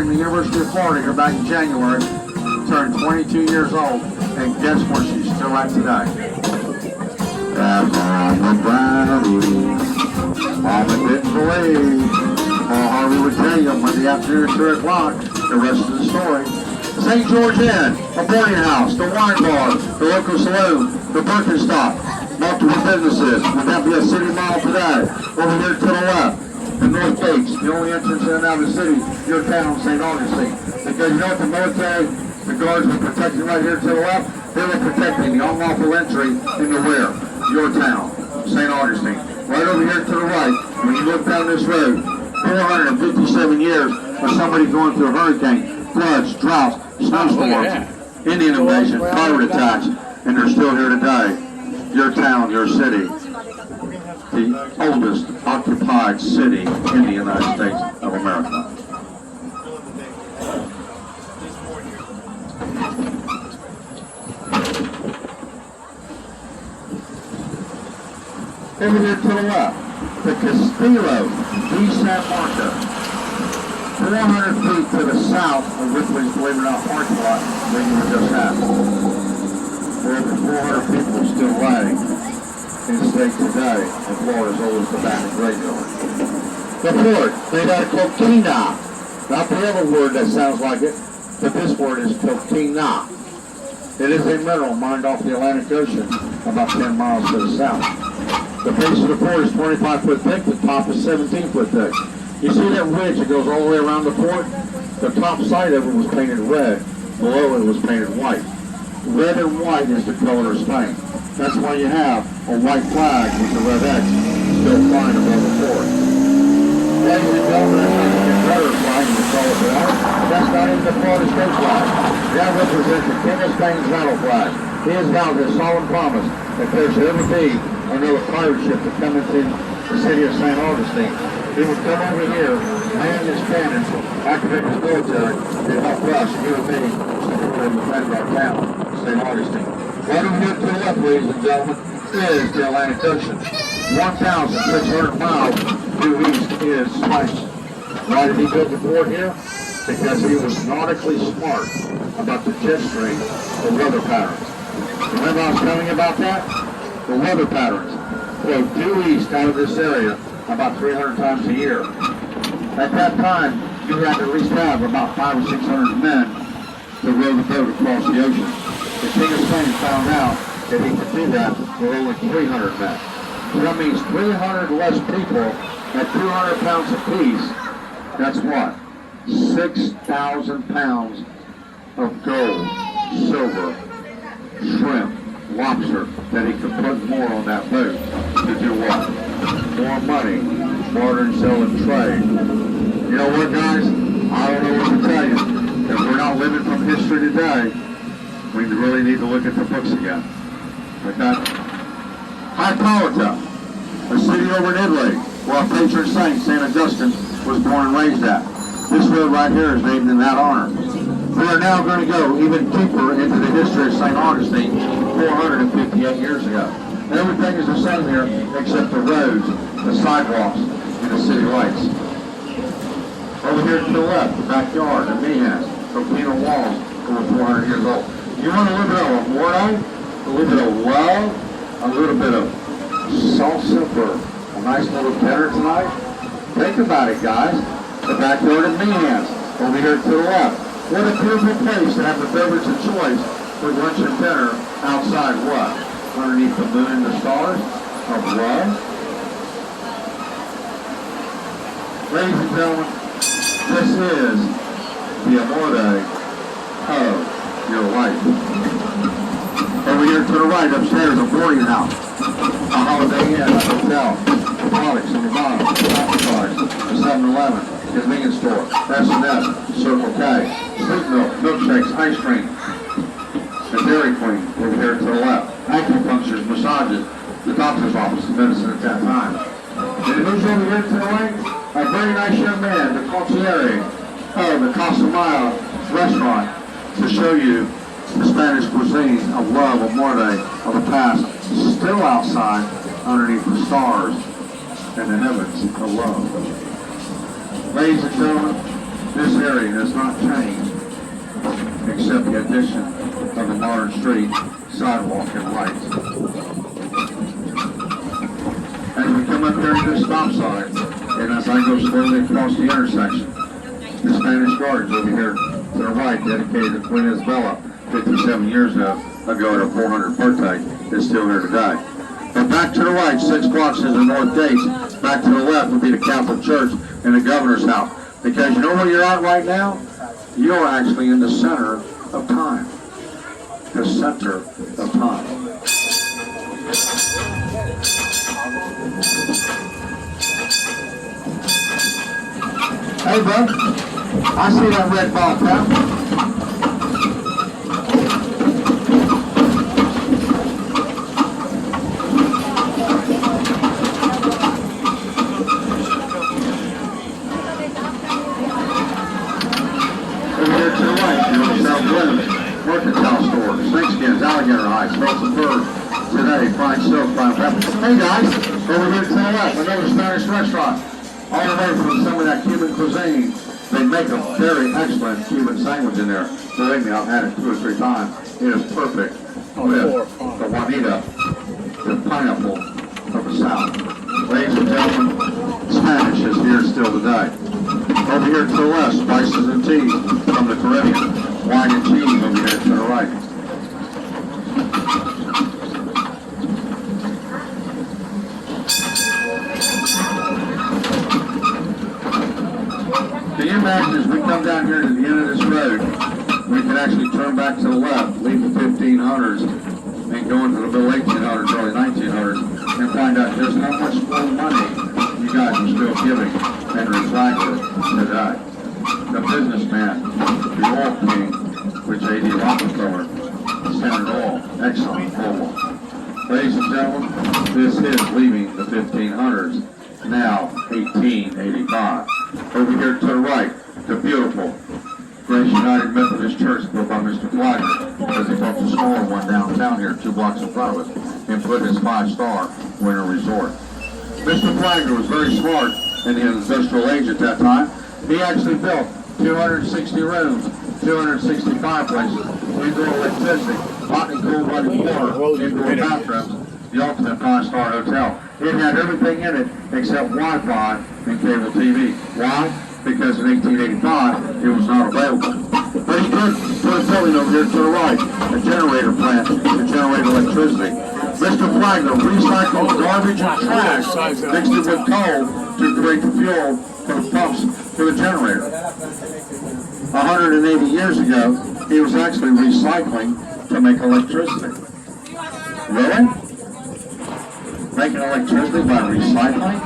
graduated from the University of Florida here back in January, turned 22 years old, and guess where she's still at today? That's on the brownie. Mama didn't believe. Paul Harvey would tell you Monday afternoon at 2 o'clock, the rest of the story. St. George Inn, a boarding house, the wine bar, the local saloon, the Birkenstock, multiple businesses. Would that be a city mall today? Over here to the left, the North Gates, the only entrance in and out of the city, your town, St. Augustine. Because you know what the military, the guards were protecting right here to the left? They were protecting the unlawful entry into where? Your town, St. Augustine. Right over here to the right, when you look down this road, 457 years of somebody going through a hurricane, floods, droughts, snowstorms, Indian invasion, pirate attacks, and they're still here today. Your town, your city, the oldest occupied city in the United States of America. Over here to the left, the Castillo De San Marcos, 400 feet to the south of Ripley's, believe it or not, parking lot where you were just at. Where over 400 people still laying in the state today, and Florida's oldest abandoned graveyard. The fort, made out of coquina, not the other word that sounds like it, but this word is coquina. It is a mineral mined off the Atlantic Ocean about 10 miles to the south. The base of the fort is 25 foot thick, the top is 17 foot thick. You see that ridge that goes all the way around the fort? The top side of it was painted red, below it was painted white. Red and white is the color of Spain. That's why you have a white flag with the red X still flying above the fort. Ladies and gentlemen, that's not the Confederate flag in the color water. That's not even the Florida state flag. That represents the King of Spain's battle flag. He has vowed his solemn promise that there should ever be another pirate ship to come into the city of St. Augustine. He would come over here, man his cannons, activate his military, to help us, you and me, to defend our town, St. Augustine. Right over here to the left, ladies and gentlemen, is the Atlantic Ocean. 1,600 miles due east is Spain. Why did he build the fort here? Because he was nautically smart about the jet stream, the weather patterns. Remember I was telling you about that? The weather patterns flow due east out of this area about 300 times a year. At that time, you had to at least have about 500 or 600 men to row the boat across the ocean. The King of Spain found out that he could do that with only 300 men. So that means 300 less people at 200 pounds apiece. That's what? 6,000 pounds of gold, silver, shrimp, lobster that he could put more on that boat to do what? More money, barter and sell and trade. You know what, guys? I don't know what to tell you. If we're not living from history today, we really need to look at the books again. Okay? Hippolyta, a city over in Italy, where our patron saint, St. Augustine, was born and raised at. This road right here is named in that honor. We are now going to go even deeper into the history of St. Augustine 458 years ago. Everything is the same here except the roads, the sidewalks, and the city lights. Over here to the left, the backyard, the Mehans, coquina walls, over 400 years old. You want a little bit of amore, a little bit of love, a little bit of salsa for a nice little dinner tonight? Think about it, guys. The backyard of Mehans, over here to the left. What a beautiful place to have the beverage of choice for lunch and dinner outside what? Underneath the moon and the stars of love. Ladies and gentlemen, this is the amore of your life. Over here to the right, upstairs, a boarding house, a Holiday Inn, a hotel, products on the bottom, coffee cars, a 7-Eleven, convenience store, S&S, Circle K, sweet milk, milkshakes, ice cream, the Dairy Queen over here to the left, acupunctures, massages, the doctor's office, medicine at that time. And who's over here to the right? A very nice young man, the concierge of the Cox Hotel restaurant, to show you the Spanish cuisine of love, amore, of the past, still outside underneath the stars and the heavens of love. Ladies and gentlemen, This area has not changed, except the addition of the modern street, sidewalk, and lights. As we come up here to this stop sign, and as I go slowly across the intersection, the Spanish Gardens over here to the right, dedicated to Queen Isabella 57 years ago at her 400th birthday, is still here today. But back to the right, 6 blocks is the north gates. Back to the left would be the Catholic Church and the governor's house. Because you know where you're at right now? You're actually in the center of time. The center of time. Hey, bud. I see that red ball, pal. Mercantile store, snakeskins, alligator hides, smells of fur, today, fine silk, fine pepper. Hey guys, over here to the left, another Spanish restaurant. All the way from some of that Cuban cuisine. They make a very excellent Cuban sandwich in there. Believe me, I've had it 2 or 3 times. It is perfect with the Juanita, the pineapple of the South. Ladies and gentlemen, Spanish is here still today. Over here to the left, spices and teas from the Caribbean. Wine and cheese over here to the right. Can you imagine as we come down here to the end of this road, we can actually turn back to the left, leave the 1500s, and go into the middle 1800s, early 1900s, and find out just how much more money you guys are still giving Henry Flagler today. The businessman, the oil king, with J.D. Rockefeller, Standard Oil, Exxon, Mobil. Ladies and gentlemen, this is leaving the 1500s, now 1885. Over here to the right, the beautiful Grace United Methodist Church built by Mr. Flagler, because he built a smaller one downtown here, 2 blocks in front of us, and put his 5-star winter resort. Mr. Flagler was very smart in the industrial age at that time. He actually built 260 rooms, 265 places, indoor electricity, hot and cold running water, indoor bathrooms, the ultimate 5-star hotel. It had everything in it except Wi-Fi and cable TV. Why? Because in 1885, it was not available. But he did put a building over here to the right, a generator plant to generate electricity. Mr. Flagler recycled garbage and trash, mixed it with coal to create the fuel for the pumps for the generator. 180 years ago, he was actually recycling to make electricity. Really? Making electricity by recycling?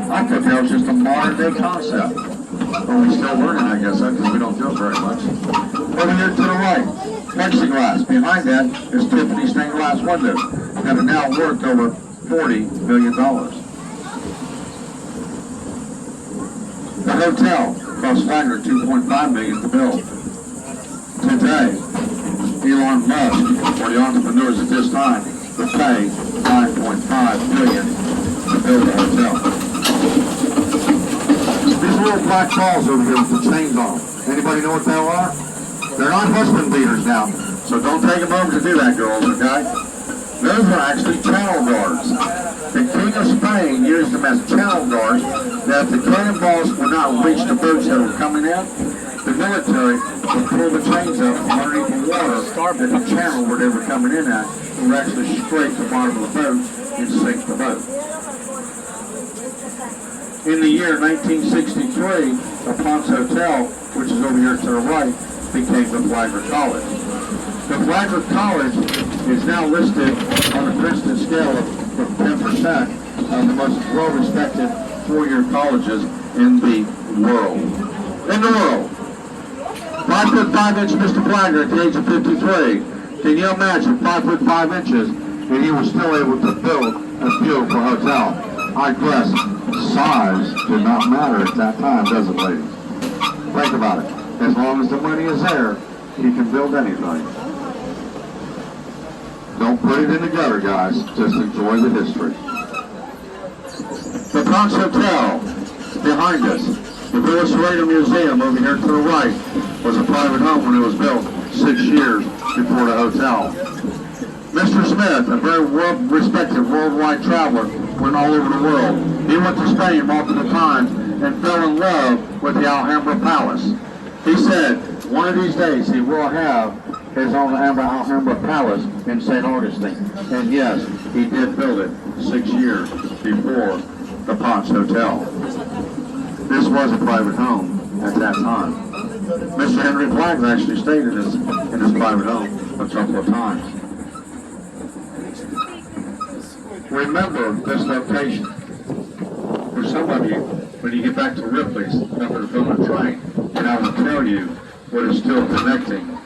I thought that was just a modern day concept. But we're still learning, I guess, because we don't do it very much. Over here to the right, plexiglass. Behind that is Tiffany stained glass windows that are now worth over $40 million. The hotel cost Flagler $2.5 million to build. Today, Elon Musk, or the entrepreneurs at this time, would pay $5.5 million to build a hotel. These little black balls over here with the chains on them. Anybody know what they are? They're not husband beaters now, so don't take a moment to do that, girls, okay? Those are actually channel guards. The King of Spain used them as channel guards that if the cannonballs would not reach the boats that were coming in, the military would pull the chains up from underneath the water at the channel where they were coming in at, and would actually scrape the bottom of the boat and sink the boat. In the year 1963, the Cox Hotel, which is over here to the right, became the Flagler College. The Flagler College is now listed on the Princeton scale of 10% of the most well-respected four-year colleges in the world. 5'5" Mr. Flagler at the age of 53. Can you imagine 5'5" and he was still able to build a beautiful hotel? I guess size did not matter at that time, does it, ladies? Think about it. As long as the money is there, he can build anything. Don't put it in the gutter, guys. Just enjoy the history. The Cox Hotel behind us. The Basilica Museum over here to the right was a private home when it was built 6 years before the hotel. Mr. Smith, a very respected worldwide traveler, went all over the world. He went to Spain multiple times and fell in love with the Alhambra Palace. He said one of these days he will have his own Alhambra Palace in St. Augustine. And yes, he did build it 6 years before the Cox Hotel. This was a private home at that time. Mr. Henry Flagg actually stayed in his private home a couple of times. Remember this location. For some of you, when you get back to Ripley's, remember to build a train, and I will tell you what is still connecting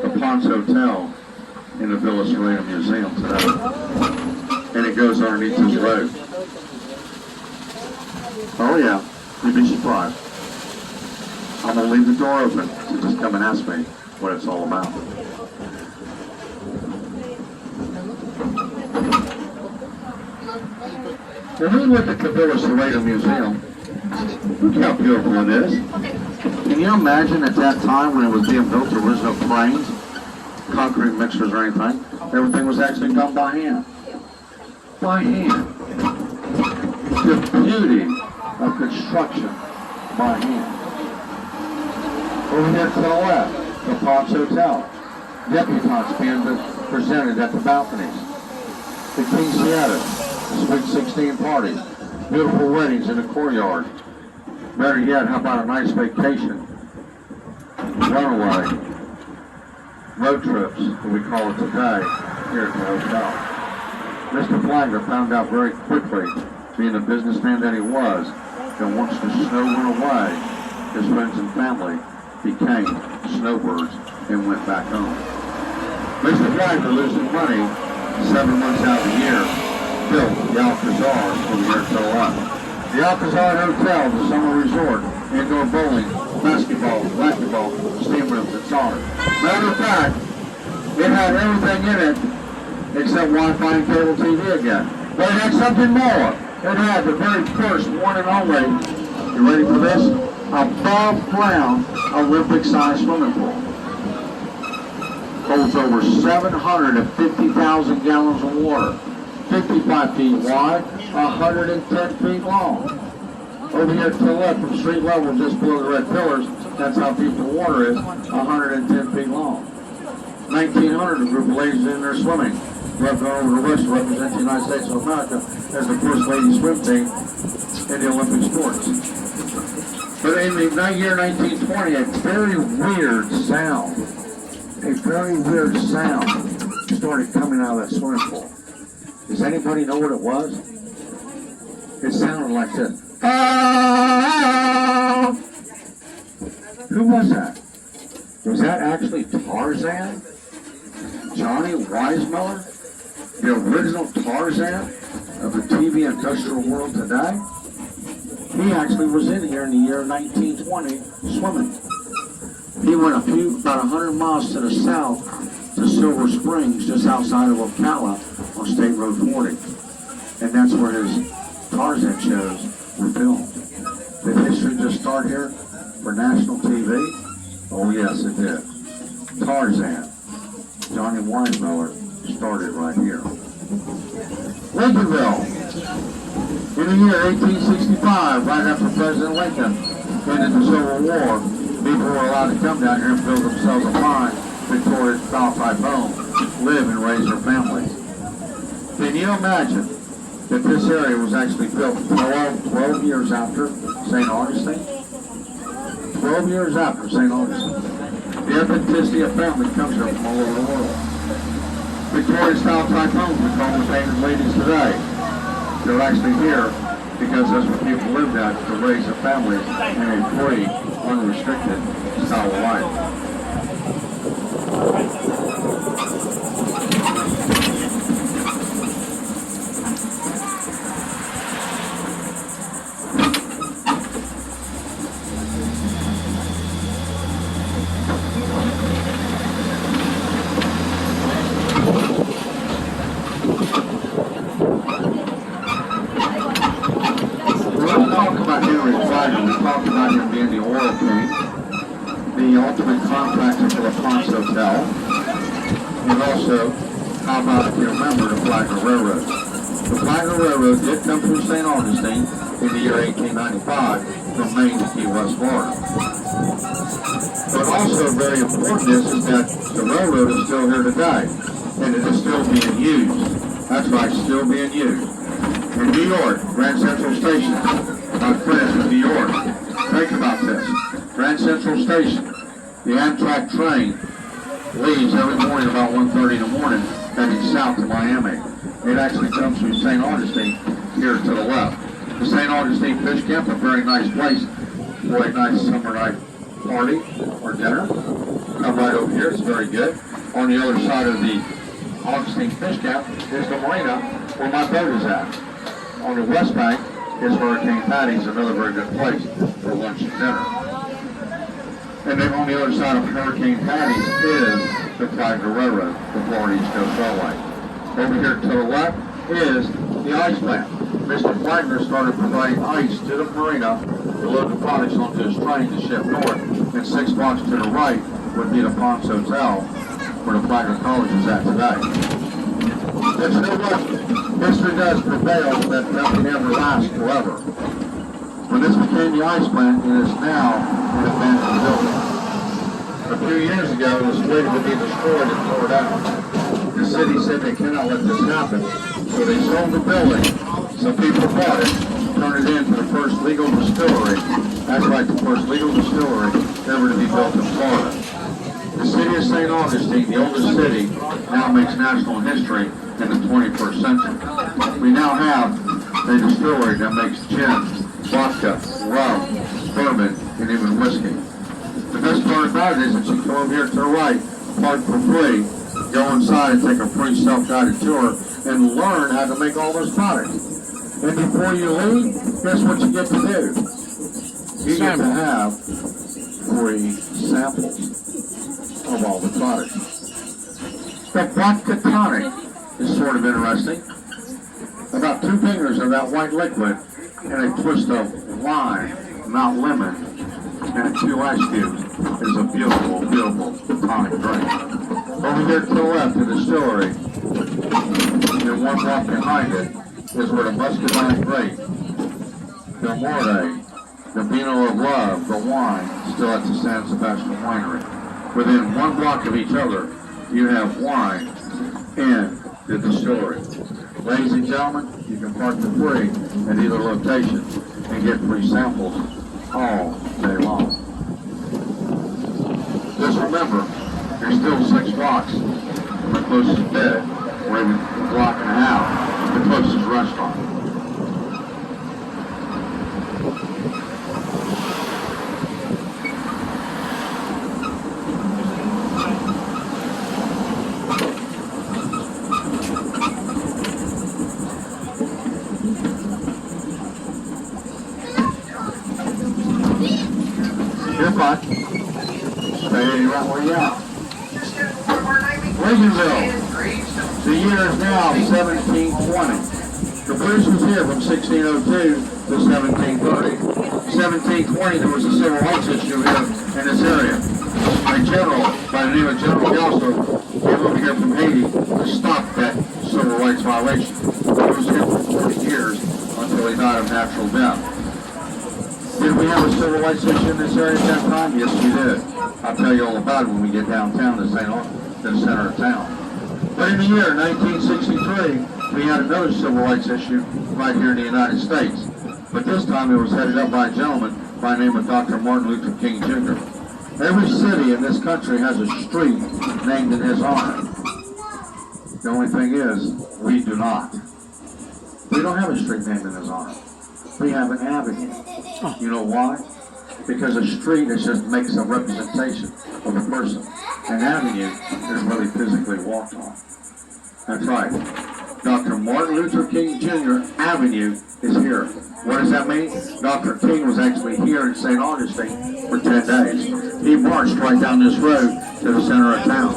the Cox Hotel and the Basilica Museum today. And it goes underneath this road. Oh yeah, you'd be surprised. I'm going to leave the door open, so just come and ask me what it's all about. When we look at the Basilica Museum, look how beautiful it is. Can you imagine at that time when it was being built, there was no cranes, concrete mixers or anything? Everything was actually done by hand. By hand. The beauty of construction by hand. Over here to the left, the Cox Hotel. Debutantes being presented at the balconies. The King's Theater. Sweet 16 parties, beautiful weddings in the courtyard. Better yet, how about a nice vacation? Runaway, road trips, that we call it today, here at the hotel. Mr. Flagler found out very quickly, being the businessman that he was, that once the snow went away, his friends and family became snowbirds and went back home. Mr. Flagler losing money 7 months out of the year, built the Alcazar over here to the left. The Alcazar Hotel, the summer resort, indoor bowling, basketball, racquetball, steam rooms, and sauna. Matter of fact, it had everything in it except Wi-Fi and cable TV again. But it had something more. It had the very first one and only, you ready for this? Above ground Olympic-sized swimming pool. Holds over 750,000 gallons of water. 55 feet wide, 110 feet long. Over here to the left, from street level, just below the red pillars, that's how deep the water is, 110 feet long. 1900, a group of ladies in there swimming. Left over to Russia to represent the United States of America as the first ladies swim team in the Olympic sports. But in the year 1920, a very weird sound started coming out of that swimming pool. Does anybody know what it was? It sounded like this. Ah! Who was that? Was that actually Tarzan? Johnny Weissmuller? The original Tarzan of the TV industrial world today? He actually was in here in the year 1920 swimming. He went about 100 miles to the south to Silver Springs, just outside of Ocala, on State Road 40. And that's where his Tarzan shows were filmed. Did history just start here for national TV? Oh yes, it did. Tarzan, Johnny Weissmuller, started right here. Lincolnville. In the year 1865, right after President Lincoln ended the Civil War, people were allowed to come down here and build themselves a fine Victorian style type home, live and raise their families. Can you imagine that this area was actually built 12 years after St. Augustine? 12 years after St. Augustine. The ethnicity of family comes here from all over the world. Victorian style type homes we call them painted ladies today. They're actually here because that's what people lived at to raise their families in a free, unrestricted style of life. We talked about the ultimate contractor for the Cox Hotel. And also, how about if you remember the Flagler Railroad? The Flagler Railroad did come through St. Augustine in the year 1895 from Maine to Key West, Florida. But also very important is that the railroad is still here today, and it is still being used. That's right, still being used. In New York, Grand Central Station, my friends in New York, think about this. Grand Central Station, the Amtrak train leaves every morning about 1:30 in the morning heading south to Miami. It actually comes through St. Augustine here to the left. The St. Augustine Fish Camp, a very nice place for a nice summer night party or dinner. Come right over here, it's very good. On the other side of the Augustine Fish Camp is the marina where my boat is at. On the west bank is Hurricane Patty's, another very good place for lunch and dinner. And then on the other side of Hurricane Patty's is the Flagler Railroad, the Florida East Coast Railway. Over here to the left is the ice plant. Mr. Flagler started providing ice to the marina to load the products onto his train to ship north. And 6 blocks to the right would be the Cox Hotel, where the Flagler College is at today. And you know what? History does prevail that nothing ever lasts forever. When this became the ice plant, it is now an abandoned building. A few years ago, it was slated to be destroyed and torn down. The city said they cannot let this happen, so they sold the building. Some people bought it, turned it into the first legal distillery. That's right, the first legal distillery ever to be built in Florida. The city of St. Augustine, the oldest city, now makes national history in the 21st century. We now have a distillery that makes gin, vodka, rum, bourbon, and even whiskey. The best part about it is that you come over here to the right, park for free, go inside and take a free self-guided tour, and learn how to make all those products. And before you leave, guess what you get to do? You get to have free samples of all the products. The vodka tonic is sort of interesting. About 2 fingers of that white liquid and a twist of lime, not lemon, and 2 ice cubes is a beautiful, beautiful tonic drink. Over here to the left, the distillery, and 1 block behind it is where the Muscadine grape, the Morte, the Vino of Love, the wine, still at the San Sebastian Winery. Within 1 block of each other, you have wine and the distillery. Ladies and gentlemen, you can park for free at either location and get free samples all day long. Just remember, you're still 6 blocks from the closest bed, or even a block and a half, the closest restaurant. You're fine. Stay right where you're at. Lincolnville. The year is now 1720. The Bruce was here from 1602 to 1730. 1720, there was a civil rights issue here in this area. A general by the name of General Galso came over here from Haiti to stop that civil rights violation. He was here for 40 years until he died of natural death. Did we have a civil rights issue in this area at that time? Yes, we did. I'll tell you all about it when we get downtown to St. Augustine, to the center of town. But in the year 1963, we had another civil rights issue right here in the United States. But this time it was headed up by a gentleman by the name of Dr. Martin Luther King Jr. Every city in this country has a street named in his honor. The only thing is, we do not. We don't have a street named in his honor. We have an avenue. You know why? Because a street is just makes a representation of a person. An avenue is really physically walked on. That's right. Dr. Martin Luther King Jr. Avenue is here. What does that mean? Dr. King was actually here in St. Augustine for 10 days. He marched right down this road to the center of town.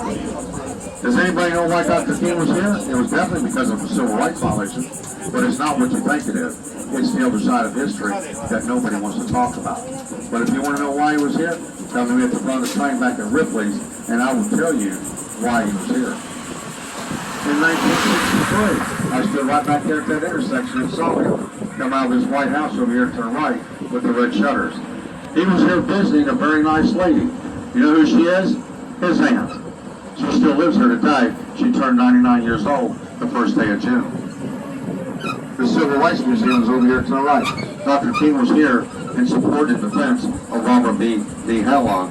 Does anybody know why Dr. King was here? It was definitely because of a civil rights violation, but it's not what you think it is. It's the other side of history that nobody wants to talk about. But if you want to know why he was here, come to me at the front of the train back at Ripley's, and I will tell you why he was here. In 1963, I stood right back there at that intersection and saw him come out of his White House over here to the right with the red shutters. He was here visiting a very nice lady. You know who she is? His aunt. She still lives here today. She turned 99 years old the first day of June. The Civil Rights Museum is over here to the right. Dr. King was here in support and defense of Robert B. Hellog,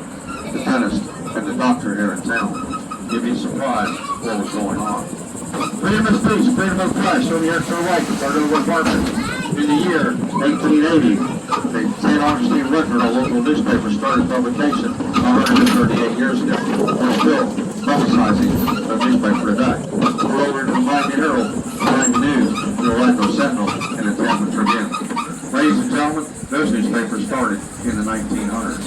the dentist and the doctor here in town. You'd be surprised what was going on. Freedom of speech, freedom of press, over here to the right, our little apartment. In the year 1880, the St. Augustine Record, a local newspaper, started publication 138 years ago. We're still publicizing the newspaper today. We're over to the Miami Herald, Miami News, the Orlando Sentinel, and the Tampa Tribune. Ladies and gentlemen, those newspapers started in the 1900s.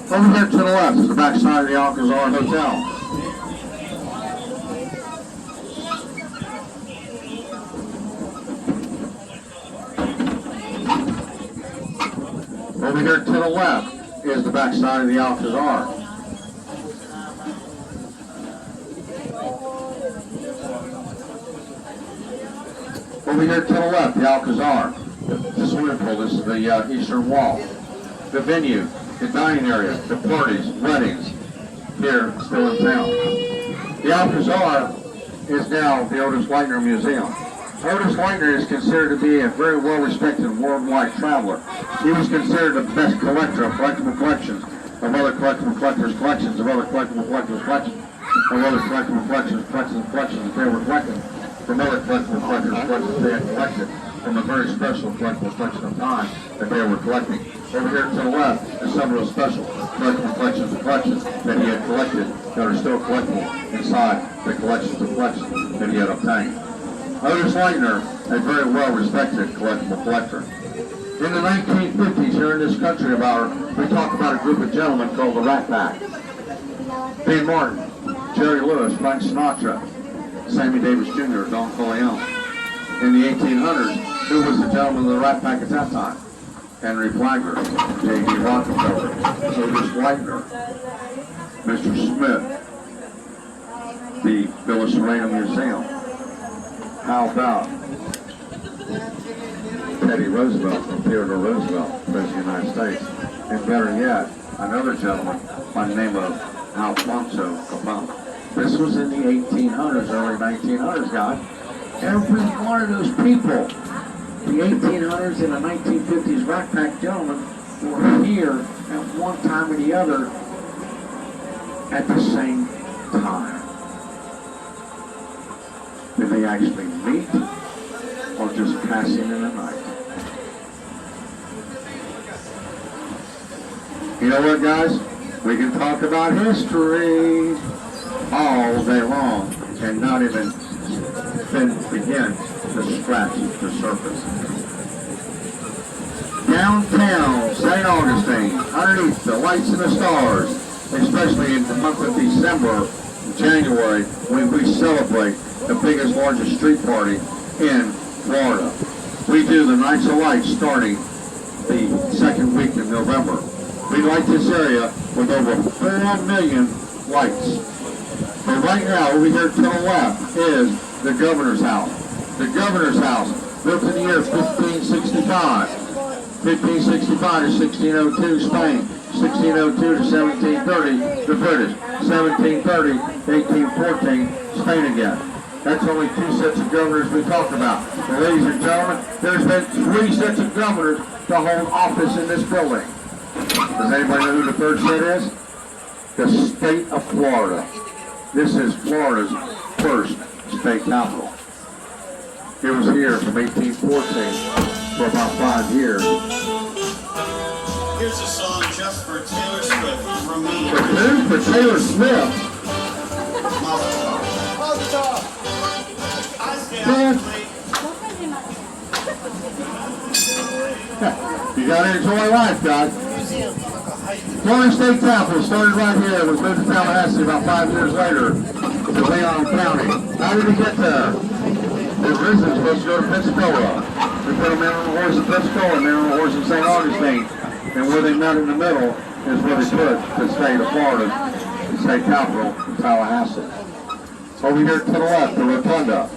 Over here to the left is the backside of the Alcazar Hotel. Over here to the left is the backside of the Alcazar. Over here to the left, the Alcazar. The swimming pool, this is the eastern wall. The venue, the dining area, the parties, weddings, here still in town. The Alcazar is now the Otis Leitner Museum. Otis Leitner is considered to be a very well-respected worldwide traveler. He was considered the best collector of collectible collections, of other collectible collectors' collections, of other collectible collectors' collections, of other collectible collections that they were collecting, from other collectible collectors' collections they had collected, from a very special collectible collection of time that they were collecting. Over here to the left is several special collectible collections that he had collected that are still collectible inside the collections of collections that he had obtained. Otis Leitner, a very well-respected collectible collector. In the 1950s, here in this country of ours, we talk about a group of gentlemen called the Rat Pack. Dean Martin, Jerry Lewis, Frank Sinatra, Sammy Davis Jr., Don Corleone. In the 1800s, who was the gentleman of the Rat Pack at that time? Henry Flagler, J.D. Rockefeller, Otis Leitner, Mr. Smith, the Villa Serena Museum. How about Teddy Roosevelt from Theodore Roosevelt, President of the United States? And better yet, another gentleman by the name of Alfonso Capone. This was in the 1800s, early 1900s, guys. Every one of those people, the 1800s and the 1950s Rat Pack gentlemen, were here at one time or the other at the same time. Did they actually meet or just passing in the night? You know what, guys? We can talk about history all day long and not even begin to scratch the surface. Downtown St. Augustine, underneath the lights and the stars, especially in the month of December, January, when we celebrate the biggest, largest street party in Florida. We do the Nights of Light starting the second week in November. We light this area with over 4 million lights. But right now, over here to the left is the Governor's House. The Governor's House, built in the year 1565. 1565 to 1602, Spain. 1602 to 1730, the British. 1730 to 1814, Spain again. That's only 2 sets of governors we talk about. And ladies and gentlemen, there's been 3 sets of governors to hold office in this building. Does anybody know who the 3rd set is? The state of Florida. This is Florida's first state capital. It was here from 1814 for about 5 years. Here's a song just for Taylor Swift. Who's for Taylor Swift? You gotta enjoy life, God. Florida State Chapel started right here. It was moved to Tallahassee about 5 years later to Leon County. How did we get there? The originally supposed to go to Pensacola. We put a man on a horse in Pensacola, a man on a horse in St. Augustine. And where they met in the middle is where they put the state of Florida, the state capital, Tallahassee. Over here to the left, the rotunda,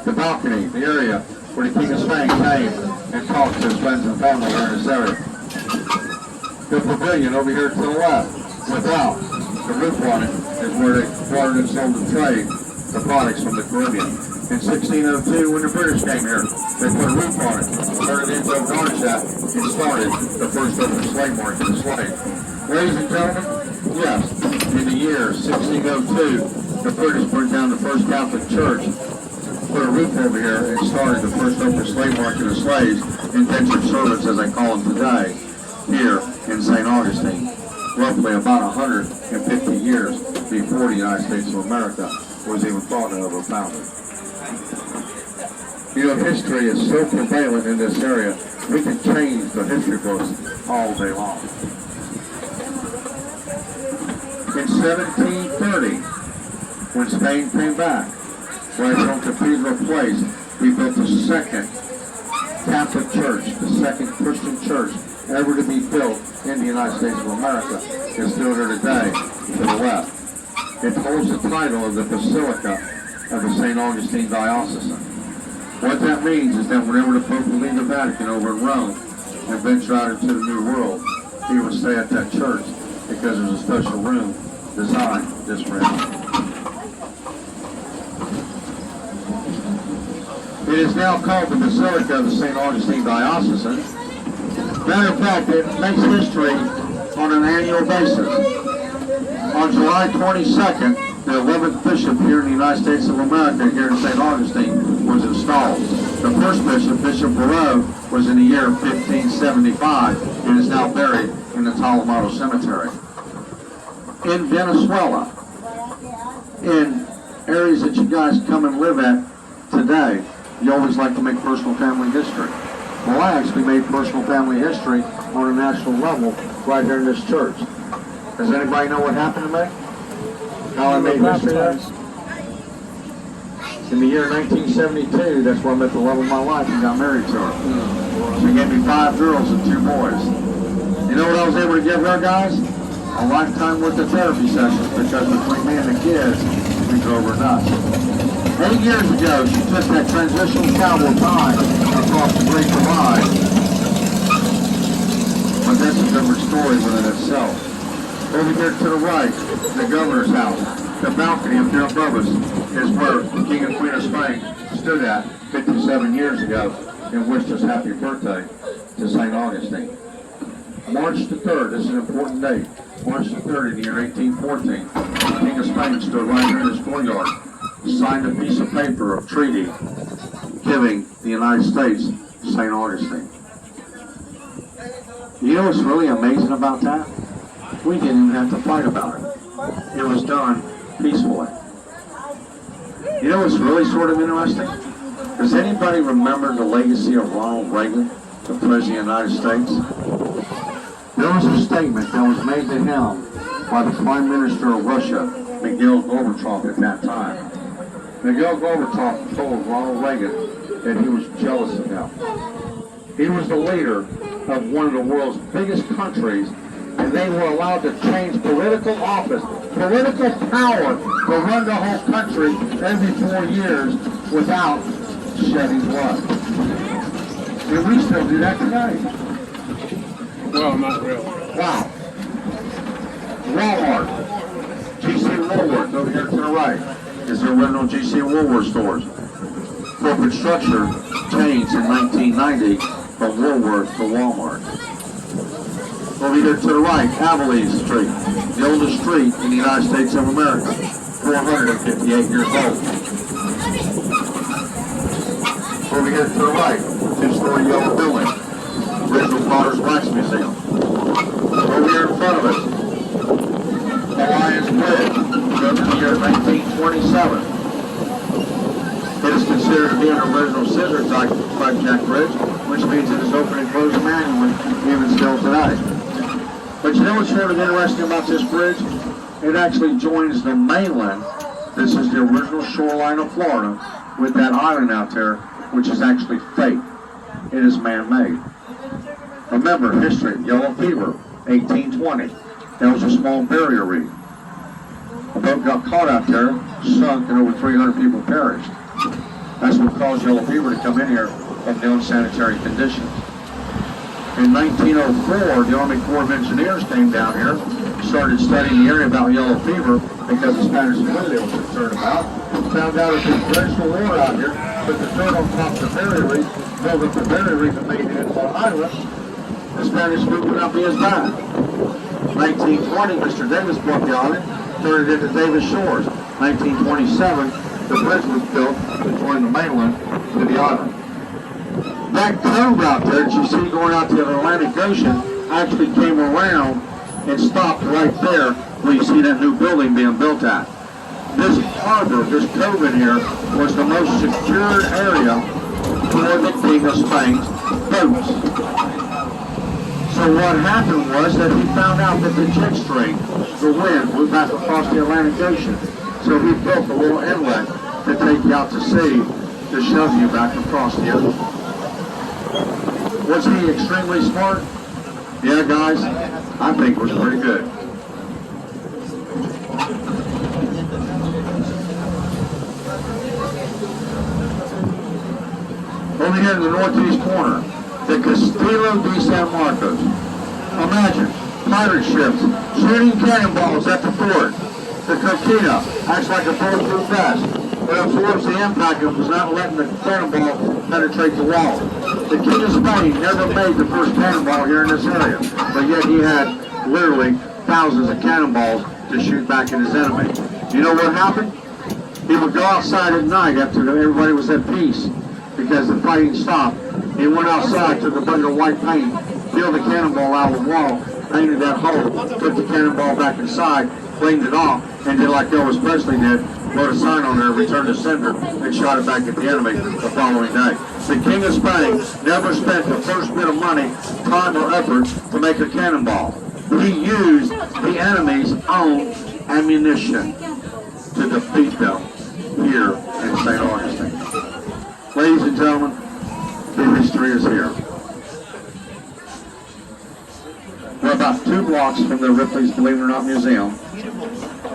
the balcony, the area where the King of Spain came and talked to his friends and family here in this area. The pavilion over here to the left, without the roof on it, is where they watered and sold and trade the products from the Caribbean. In 1602, when the British came here, they put a roof on it, turned it into a garnish that, and started the first open slave market of slaves. Ladies and gentlemen, yes, in the year 1602, the British burned down the first Catholic church, put a roof over here, and started the first open slave market of slaves, indentured servants as they call them today, here in St. Augustine, roughly about 150 years before the United States of America was even thought of or founded. You know, history is so prevalent in this area, we can change the history books all day long. In 1730, when Spain came back, right on Cathedral Place, we built the second Catholic church, the second Christian church ever to be built in the United States of America. It's still here today, to the left. It holds the title of the Basilica of the St. Augustine Diocesan. What that means is that whenever the Pope would leave the Vatican over in Rome and venture out into the New World, he would stay at that church because there's a special room designed just for him. It is now called the Basilica of the St. Augustine Diocesan. Matter of fact, it makes history on an annual basis. On July 22nd, the 11th bishop here in the United States of America, here in St. Augustine, was installed. The first bishop, Bishop Barrow, was in the year 1575 and is now buried in the Talamado Cemetery. In Venezuela, in areas that you guys come and live at today, you always like to make personal family history. Well, I actually made personal family history on a national level right here in this church. Does anybody know what happened to me? How I made history there? In the year 1972, that's where I met the love of my life and got married to her. She gave me 5 girls and 2 boys. You know what I was able to give her, guys? A lifetime worth of therapy sessions, because between me and the kids, we drove her nuts. 8 years ago, she took that transitional travel time across the Great Divide. But that's a different story within itself. Over here to the right, the governor's house, the balcony up there above us, is where the King and Queen of Spain stood at 57 years ago and wished us happy birthday to St. Augustine. March the 3rd, this is an important date. March the 3rd in the year 1814, the King of Spain stood right here in his courtyard, signed a piece of paper of treaty giving the United States to St. Augustine. You know what's really amazing about that? We didn't even have to fight about it. It was done peacefully. You know what's really sort of interesting? Does anybody remember the legacy of Ronald Reagan, the President of the United States? There was a statement that was made to him by the Prime Minister of Russia, Mikhail Gorbachev, at that time. Mikhail Gorbachev told Ronald Reagan that he was jealous of him. He was the leader of one of the world's biggest countries, and they were allowed to change political office, political power, to run the whole country every 4 years without shedding blood. And we still do that today. Well, not really. Wow. Walmart, GC Woolworth over here to the right, is the original GC Woolworth stores. Corporate structure changed in 1990 from Woolworth to Walmart. Over here to the right, Abilene Street, the oldest street in the United States of America, 458 years old. Over here to the right, 2-story yellow building, original Potter's Wax Museum. Over here in front of us, got it. But you know what's sort of interesting about this bridge? It actually joins the mainland. This is the original shoreline of Florida with that island out there, which is actually fake. It is man-made. Remember, history, yellow fever, 1820. That was a small barrier reef. A boat got caught out there, sunk, and over 300 people perished. That's what caused yellow fever to come in here in the unsanitary conditions. In 1904, the Army Corps of Engineers came down here, started studying the area about yellow fever because the Spanish flu they were concerned about. Found out if there's glacial water out here, but the dirt on top of the barrier reef filled up the barrier reef and made it into an island, the Spanish flu would not be as bad. 1920, Mr. Davis bought the island, turned it into Davis Shores. 1927, the bridge was built to join the mainland to the island. That cove out there that you see going out to the Atlantic Ocean actually came around and stopped right there where you see that new building being built at. This harbor, this cove in here, was the most secured area for the King of Spain's boats. So what happened was that he found out that the jet stream, the wind, was back across the Atlantic Ocean. So he built a little inlet to take you out to sea to shove you back across the ocean. Was he extremely smart? Yeah, guys, I think it was pretty good. Over here in the northeast corner, the Castillo De San Marcos. Imagine, pirate ships shooting cannonballs at the fort. The coquina acts like a bulletproof vest. It absorbs the impact and was not letting the cannonball penetrate the wall. The King of Spain never made the first cannonball here in this area, but yet he had literally thousands of cannonballs to shoot back at his enemy. You know what happened? He would go outside at night after everybody was at peace because the fighting stopped. He went outside, took a bucket of white paint, peeled the cannonball out of the wall, painted that hole, put the cannonball back inside, cleaned it off, and did like Elvis Presley did, wrote a sign on there, return to sender, and shot it back at the enemy the following day. The King of Spain never spent the first bit of money, time, or effort to make a cannonball. He used the enemy's own ammunition to defeat them here in St. Augustine. Ladies and gentlemen, the history is here. We're about 2 blocks from the Ripley's Believe It or Not Museum.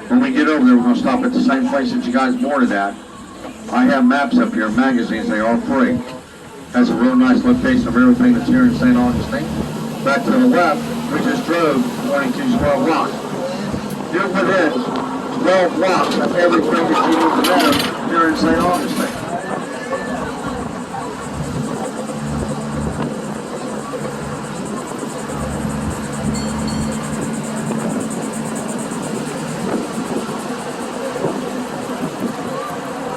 When we get over there, we're going to stop at the same place that you guys boarded at. I have maps up here, magazines, they are free. Has a real nice location of everything that's here in St. Augustine. Back to the left, we just drove 22 12 blocks. You're within 12 blocks of everything that you need to know here in St. Augustine.